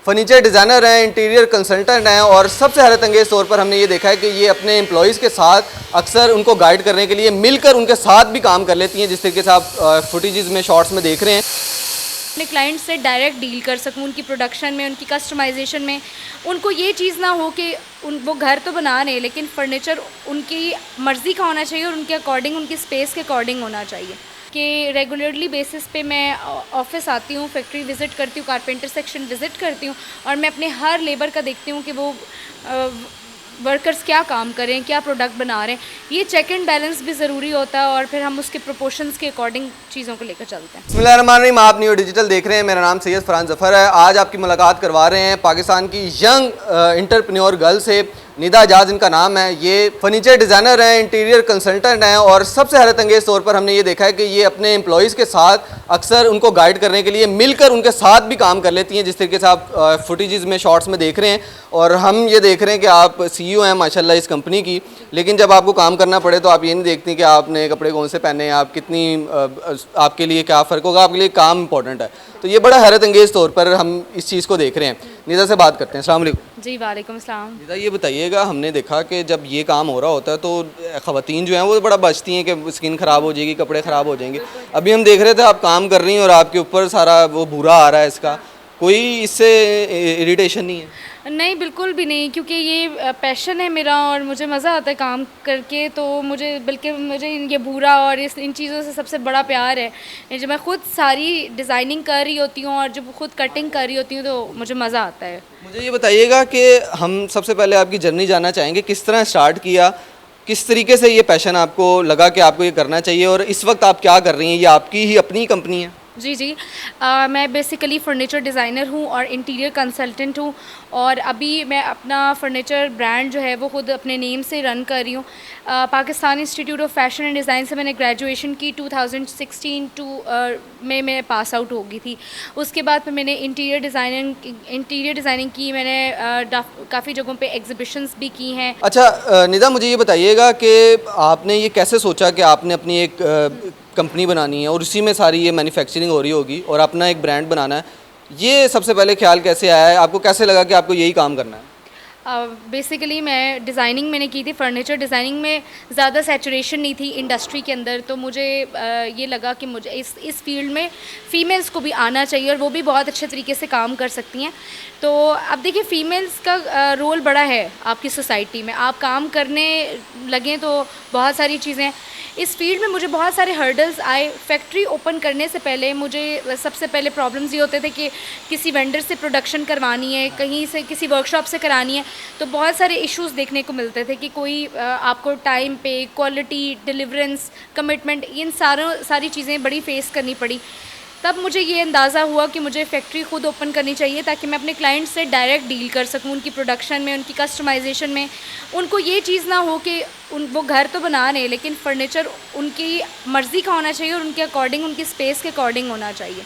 Furniture designer हैं, interior consultant हैं और सबसे हैरत अंगेज़ तौर पर हमने ये देखा है कि ये अपने एम्प्लॉइज़ के साथ अक्सर उनको गाइड करने के लिए मिलकर उनके साथ भी काम कर लेती हैं, जिस तरीके से आप फुटेजेस में शॉर्ट्स में देख रहे हैं। अपने क्लाइंट से डायरेक्ट डील कर सकूँ उनकी प्रोडक्शन में, उनकी कस्टमाइजेशन में। उनको ये चीज़ ना हो कि वो घर तो बना रहे हैं लेकिन फर्नीचर उनकी मर्ज़ी का होना चाहिए और उनके अकॉर्डिंग, उनकी स्पेस के अकॉर्डिंग होना चाहिए। कि रेगुलरली बेसिस पे मैं ऑफिस आती हूँ, फैक्ट्री विज़िट करती हूँ, कारपेंटर सेक्शन विज़िट करती हूँ और मैं अपने हर लेबर का देखती हूँ कि वो वर्कर्स क्या काम करें, क्या प्रोडक्ट बना रहे हैं। ये चेक एंड बैलेंस भी ज़रूरी होता है और फिर हम उसके प्रोपोर्शंस के अकॉर्डिंग चीज़ों को लेकर चलते हैं। बिस्मिल्लाहिर्रहमानिर्रहीम, आप न्यू डिजिटल देख रहे हैं। मेरा नाम सैयद फरहान ज़फ़र है। आज आपकी मुलाकात करवा रहे हैं पाकिस्तान की यंग एंटरप्रेन्योर गर्ल से। निदा एजाज इनका नाम है। ये फर्नीचर डिज़ाइनर हैं, इंटीरियर कंसल्टेंट हैं और सबसे हैरत अंगेज़ तौर पर हमने ये देखा है कि ये अपने एम्प्लॉइज़ के साथ अक्सर उनको गाइड करने के लिए मिलकर उनके साथ भी काम कर लेती हैं, जिस तरीके से आप फुटेजेस में शॉर्ट्स में देख रहे हैं। और हम ये देख रहे हैं कि आप CEO हैं माशाल्लाह इस कंपनी की, लेकिन जब आपको काम करना पड़े तो आप ये नहीं देखती कि आपने कपड़े कौन से पहने हैं, आप कितनी आपके लिए क्या फ़र्क होगा, आपके लिए काम इंपॉर्टेंट है। तो ये बड़ा हैरत अंगेज़ तौर पर हम इस चीज़ को देख रहे हैं। निदा से बात करते हैं। अस्सलाम वालेकुम। जी वालेकुम सलाम। निदा, ये बताइएगा, हमने देखा कि जब ये काम हो रहा होता है तो ख़वातीन जो हैं वो बड़ा बचती हैं कि स्किन ख़राब हो जाएगी, कपड़े ख़राब हो जाएंगे। अभी हम देख रहे थे आप काम कर रही हैं और आपके ऊपर सारा वो भूरा आ रहा है, इसका कोई इससे इरिटेशन नहीं है? नहीं, बिल्कुल भी नहीं, क्योंकि ये पैशन है मेरा और मुझे मज़ा आता है काम करके। तो मुझे ये भूरा और इन चीज़ों से सबसे बड़ा प्यार है। जब मैं ख़ुद सारी डिज़ाइनिंग कर रही होती हूँ और जब ख़ुद कटिंग कर रही होती हूँ तो मुझे मज़ा आता है। मुझे ये बताइएगा कि हम सबसे पहले आपकी जर्नी जानना चाहेंगे, किस तरह स्टार्ट किया, किस तरीके से ये पैशन आपको लगा कि आपको ये करना चाहिए और इस वक्त आप क्या कर रही हैं? ये आपकी ही अपनी कंपनी है? जी जी। मैं बेसिकली फ़र्नीचर डिज़ाइनर हूँ और इंटीरियर कंसल्टेंट हूँ और अभी मैं अपना फ़र्नीचर ब्रांड जो है वो ख़ुद अपने नेम से रन कर रही हूँ। Pakistan institute of fashion and design से मैंने ग्रेजुएशन की 2016 में मैं पास आउट हो गई थी। उसके बाद फिर मैंने इंटीरियर डिज़ाइनिंग की। मैंने काफ़ी जगहों पे एग्ज़िबिशंस भी की हैं। अच्छा निदा, मुझे ये बताइएगा कि आपने ये कैसे सोचा कि आपने अपनी एक कंपनी बनानी है और उसी में सारी ये मैन्युफैक्चरिंग हो रही होगी और अपना एक ब्रांड बनाना है, ये सबसे पहले ख्याल कैसे आया है? आपको कैसे लगा कि आपको यही काम करना है? बेसिकली मैं डिज़ाइनिंग मैंने की थी। फ़र्नीचर डिज़ाइनिंग में ज़्यादा सैचुरेशन नहीं थी इंडस्ट्री के अंदर, तो मुझे ये लगा कि मुझे इस फील्ड में फ़ीमेल्स को भी आना चाहिए और वो भी बहुत अच्छे तरीके से काम कर सकती हैं। तो अब देखिए, फ़ीमेल्स का रोल बड़ा है आपकी सोसाइटी में। आप काम करने लगें तो बहुत सारी चीज़ें इस फील्ड में मुझे बहुत सारे हर्डल्स आए। फैक्ट्री ओपन करने से पहले मुझे सबसे पहले प्रॉब्लम्स ये होते थे कि किसी वेंडर से प्रोडक्शन करवानी है, कहीं से किसी वर्कशॉप से करानी है, तो बहुत सारे इश्यूज़ देखने को मिलते थे कि कोई आपको टाइम पे, क्वालिटी, डिलीवरेंस, कमिटमेंट, इन सारी चीज़ें बड़ी फ़ेस करनी पड़ी। तब मुझे ये अंदाज़ा हुआ कि मुझे फैक्ट्री ख़ुद ओपन करनी चाहिए ताकि मैं अपने क्लाइंट से डायरेक्ट डील कर सकूँ उनकी प्रोडक्शन में, उनकी कस्टमाइजेशन में। उनको ये चीज़ ना हो कि वो घर तो बना रहे हैं लेकिन फ़र्नीचर उनकी मर्ज़ी का होना चाहिए और उनके अकॉर्डिंग, उनकी स्पेस के अकॉर्डिंग होना चाहिए।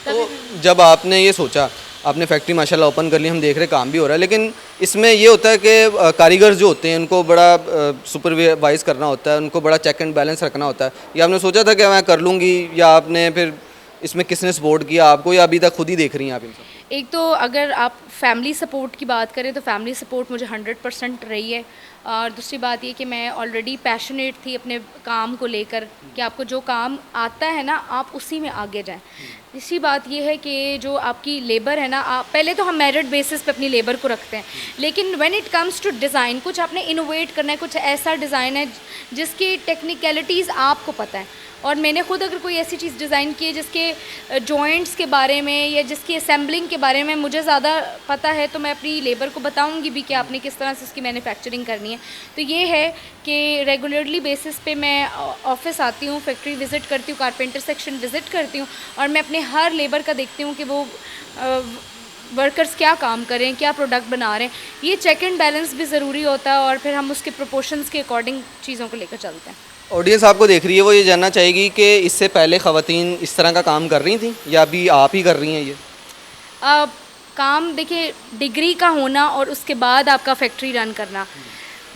तो जब आपने ये सोचा, आपने फैक्ट्री माशाल्लाह ओपन कर ली, हम देख रहे काम भी हो रहा है, लेकिन इसमें ये होता है कि कारीगर जो होते हैं उनको बड़ा सुपरवाइज़ करना होता है, उनको बड़ा चेक एंड बैलेंस रखना होता है। या आपने सोचा था कि मैं कर लूँगी, या आपने फिर इसमें किसने सपोर्ट किया आपको, या अभी तक खुद ही देख रही हैं आप इन सब? एक तो अगर आप फैमिली सपोर्ट की बात करें तो फैमिली सपोर्ट मुझे 100% रही है। और दूसरी बात ये कि मैं ऑलरेडी पैशनेट थी अपने काम को लेकर कि आपको जो काम आता है ना, आप उसी में आगे जाएं। दूसरी बात ये है कि जो आपकी लेबर है ना, आप पहले तो हम मेरिट बेसिस पे अपनी लेबर को रखते हैं, लेकिन when it comes to design, कुछ आपने इनोवेट करना है, कुछ ऐसा डिज़ाइन है जिसकी टेक्निकलिटीज़ आपको पता है। और मैंने ख़ुद अगर कोई ऐसी चीज़ डिज़ाइन की है जिसके जॉइंट्स के बारे में या जिसकी असेंबलिंग के बारे में मुझे ज़्यादा पता है, तो मैं अपनी लेबर को बताऊंगी भी कि आपने किस तरह से उसकी मैन्युफैक्चरिंग करनी है। तो ये है कि रेगुलरली बेसिस पे मैं ऑफिस आती हूँ, फैक्ट्री विज़िट करती हूँ, कारपेंटर सेक्शन विज़िट करती हूँ और मैं अपने हर लेबर का देखती हूँ कि वो वर्कर्स क्या काम करें, क्या प्रोडक्ट बना रहे हैं। ये चेक एंड बैलेंस भी ज़रूरी होता है और फिर हम उसके प्रोपोर्शंस के अकॉर्डिंग चीज़ों को लेकर चलते हैं। ऑडियंस आपको देख रही है, वो ये जानना चाहेगी कि इससे पहले ख़वातीन इस तरह का काम कर रही थी या अभी आप ही कर रही हैं ये? काम देखिए, डिग्री का होना और उसके बाद आपका फैक्ट्री रन करना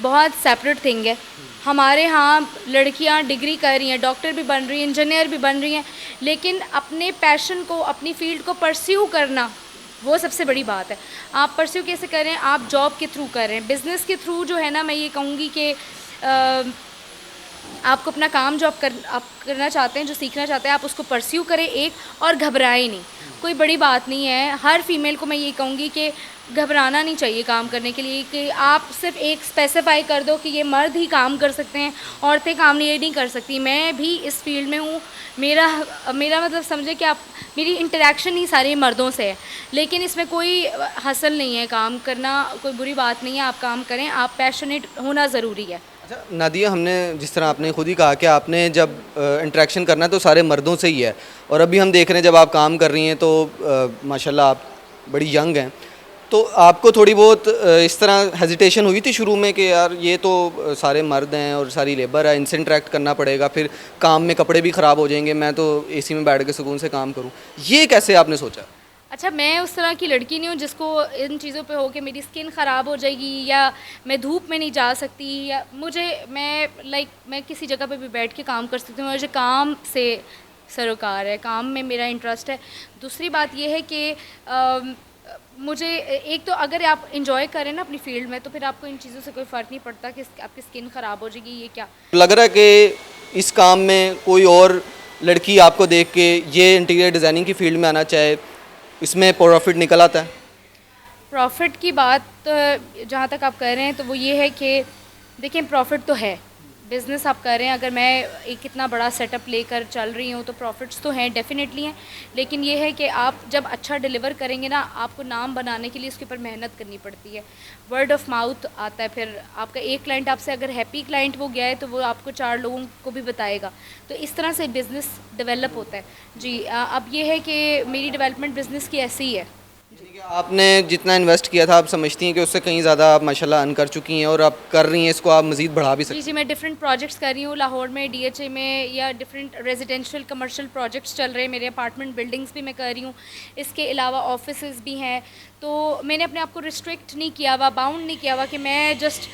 बहुत सेपरेट थिंग है। हमारे यहाँ लड़कियाँ डिग्री कर रही हैं, डॉक्टर भी बन रही हैं, इंजीनियर भी बन रही हैं, लेकिन अपने पैशन को, अपनी फील्ड को परस्यू करना वो सबसे बड़ी बात है। आप परस्यू कैसे कर रहे हैं, आप जॉब के थ्रू कर रहे हैं, बिज़नेस के थ्रू जो है ना, मैं ये कहूँगी कि आपको अपना काम जो आप करना चाहते हैं, जो सीखना चाहते हैं, आप उसको परस्यू करें एक, और घबराएं नहीं। कोई बड़ी बात नहीं है। हर फीमेल को मैं ये कहूँगी कि घबराना नहीं चाहिए काम करने के लिए, कि आप सिर्फ एक स्पेसिफाई कर दो कि ये मर्द ही काम कर सकते हैं, औरतें काम ये नहीं कर सकती। मैं भी इस फील्ड में हूँ, मेरा मेरा मतलब समझे कि आप, मेरी इंटरेक्शन ही सारे मर्दों से है, लेकिन इसमें कोई हसल नहीं है। काम करना कोई बुरी बात नहीं है, आप काम करें, आप पैशनेट होना ज़रूरी है। अच्छा नादिया, हमने जिस तरह आपने खुद ही कहा कि आपने जब इंटरेक्शन करना है तो सारे मर्दों से ही है, और अभी हम देख रहे हैं जब आप काम कर रही हैं तो माशाल्लाह आप बड़ी यंग हैं, तो आपको थोड़ी बहुत इस तरह हेजिटेशन हुई थी शुरू में कि यार ये तो सारे मर्द हैं और सारी लेबर है, इनसे इंटरेक्ट करना पड़ेगा, फिर काम में कपड़े भी ख़राब हो जाएंगे, मैं तो एसी में बैठ के सुकून से काम करूँ, ये कैसे आपने सोचा? अच्छा, मैं उस तरह की लड़की नहीं हूँ जिसको इन चीज़ों पे हो कि मेरी स्किन ख़राब हो जाएगी, या मैं धूप में नहीं जा सकती, या मैं किसी जगह पे भी बैठ के काम कर सकती हूँ। मुझे काम से सरोकार है, काम में मेरा इंटरेस्ट है। दूसरी बात यह है कि मुझे एक तो अगर आप इंजॉय करें ना अपनी फील्ड में, तो फिर आपको इन चीज़ों से कोई फ़र्क नहीं पड़ता कि आपकी स्किन ख़राब हो जाएगी, ये क्या। लग रहा है कि इस काम में कोई और लड़की आपको देख के ये इंटीरियर डिज़ाइनिंग की फील्ड में आना चाहे, इसमें प्रॉफिट निकल आता है? प्रॉफिट की बात जहाँ तक आप कह रहे हैं तो वो ये है कि देखिए, प्रॉफिट तो है, बिज़नेस आप कर रहे हैं। अगर मैं एक इतना बड़ा सेटअप लेकर चल रही हूँ तो प्रॉफिट्स तो हैं, डेफिनेटली हैं, लेकिन ये है कि आप जब अच्छा डिलीवर करेंगे ना, आपको नाम बनाने के लिए उसके ऊपर मेहनत करनी पड़ती है। वर्ड ऑफ माउथ आता है, फिर आपका एक क्लाइंट आपसे अगर हैप्पी क्लाइंट वो गया है तो वो आपको 4 लोगों को भी बताएगा, तो इस तरह से बिज़नेस डेवलप होता है। जी, अब ये है कि मेरी डेवलपमेंट बिज़नेस की ऐसी ही है। आपने जितना इन्वेस्ट किया था, आप समझती हैं कि उससे कहीं ज़्यादा आप माशाल्लाह अर्न कर चुकी हैं और आप कर रही हैं, इसको आप मज़ीद बढ़ा भी सकती हैं? जी, मैं डिफरेंट प्रोजेक्ट्स कर रही हूँ, लाहौर में DHA में, या डिफरेंट रेजिडेंशियल कमर्शियल प्रोजेक्ट्स चल रहे हैं मेरे, अपार्टमेंट बिल्डिंग्स भी मैं कर रही हूँ, इसके अलावा ऑफिसेज़ भी हैं। तो मैंने अपने आप को रिस्ट्रिक्ट नहीं किया हुआ, बाउंड नहीं किया हुआ कि मैं जस्ट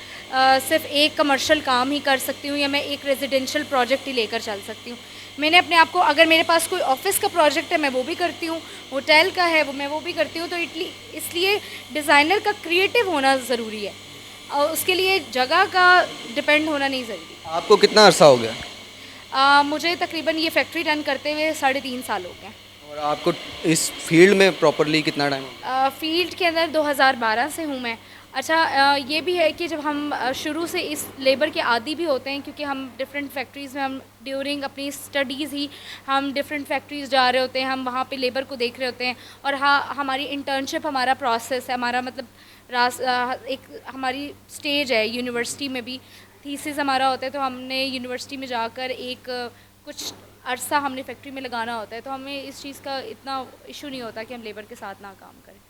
सिर्फ एक कमर्शियल काम ही कर सकती हूँ, या मैं एक रेजिडेंशियल प्रोजेक्ट ही लेकर चल सकती हूँ। मैंने अपने आप को, अगर मेरे पास कोई ऑफिस का प्रोजेक्ट है मैं वो भी करती हूँ, होटल का है मैं वो भी करती हूँ। तो इसलिए डिज़ाइनर का क्रिएटिव होना ज़रूरी है, और उसके लिए जगह का डिपेंड होना नहीं ज़रूरी। आपको कितना अरसा हो गया? मुझे तकरीबन ये फैक्ट्री रन करते हुए 3.5 साल हो गए। और आपको इस फील्ड में प्रॉपरली कितना टाइम हो गया? फील्ड के अंदर 2012 से हूँ मैं। अच्छा, ये भी है कि जब हम शुरू से इस लेबर के आदी भी होते हैं, क्योंकि हम डिफरेंट फैक्ट्रीज़ में, हम ड्यूरिंग अपनी स्टडीज़ ही हम डिफरेंट फैक्ट्रीज़ जा रहे होते हैं, हम वहाँ पे लेबर को देख रहे होते हैं, और हाँ, हमारी इंटर्नशिप हमारा प्रोसेस है, हमारा मतलब एक हमारी स्टेज है। यूनिवर्सिटी में भी थीसिस हमारा होता है, तो हमने यूनिवर्सिटी में जाकर एक कुछ अरसा हमने फैक्ट्री में लगाना होता है, तो हमें इस चीज़ का इतना इशू नहीं होता कि हम लेबर के साथ ना काम करें।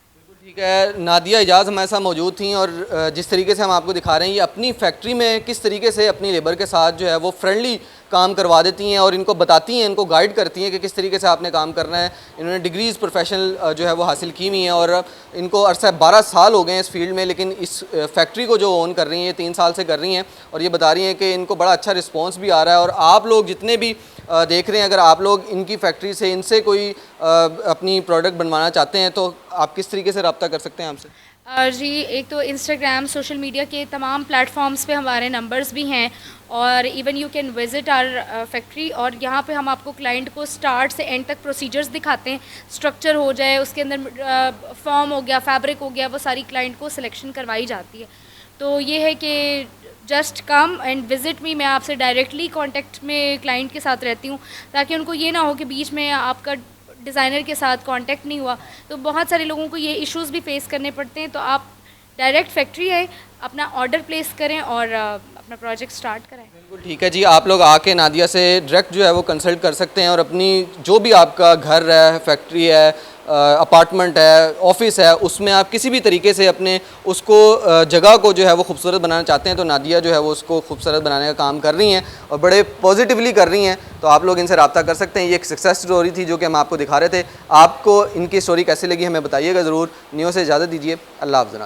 ठीक है, नादिया इजाज़ हमारे साथ मौजूद थी, और जिस तरीके से हम आपको दिखा रहे हैं, ये अपनी फैक्ट्री में किस तरीके से अपनी लेबर के साथ जो है वो फ्रेंडली काम करवा देती हैं, और इनको बताती हैं, इनको गाइड करती हैं कि किस तरीके से आपने काम करना है। इन्होंने डिग्रीज़ प्रोफेशनल जो है वो हासिल की हुई हैं, और इनको अरसा 12 साल हो गए हैं इस फील्ड में, लेकिन इस फैक्ट्री को जो ओन कर रही हैं ये 3 साल से कर रही हैं, और ये बता रही हैं कि इनको बड़ा अच्छा रिस्पॉन्स भी आ रहा है। और आप लोग जितने भी देख रहे हैं, अगर आप लोग इनकी फैक्ट्री से, इनसे कोई अपनी प्रोडक्ट बनवाना चाहते हैं तो आप किस तरीके से रब्ता कर सकते हैं आपसे? जी, एक तो इंस्टाग्राम, सोशल मीडिया के तमाम प्लेटफॉर्म्स पे हमारे नंबर्स भी हैं, और even you can visit our factory, और यहाँ पे हम आपको क्लाइंट को स्टार्ट से एंड तक प्रोसीजर्स दिखाते हैं। स्ट्रक्चर हो जाए, उसके अंदर फॉर्म हो गया, फैब्रिक हो गया, वो सारी क्लाइंट को सिलेक्शन करवाई जाती है। तो ये है कि just come and visit me. मैं आपसे डायरेक्टली कांटेक्ट में क्लाइंट के साथ रहती हूँ, ताकि उनको ये ना हो कि बीच में आपका डिज़ाइनर के साथ कांटेक्ट नहीं हुआ। तो बहुत सारे लोगों को ये इश्यूज़ भी फेस करने पड़ते हैं, तो आप डायरेक्ट फैक्ट्री है, अपना ऑर्डर प्लेस करें और अपना प्रोजेक्ट स्टार्ट कराएं। बिल्कुल ठीक है जी, आप लोग आके नादिया से डायरेक्ट जो है वो कंसल्ट कर सकते हैं, और अपनी जो भी आपका घर है, फैक्ट्री है, अपार्टमेंट है, ऑफिस है, उसमें आप किसी भी तरीके से अपने उसको जगह को जो है वो खूबसूरत बनाना चाहते हैं, तो नादिया जो है वो उसको खूबसूरत बनाने का काम कर रही हैं, और बड़े पॉजिटिवली कर रही हैं। तो आप लोग इनसे रब्ता कर सकते हैं। ये एक सक्सेस स्टोरी थी जो कि हम आपको दिखा रहे थे। आपको इनकी स्टोरी कैसी लगी हमें बताइएगा ज़रूर। न्यूज़ से इजाज़त दीजिए। अल्लाह हाफ़िज़।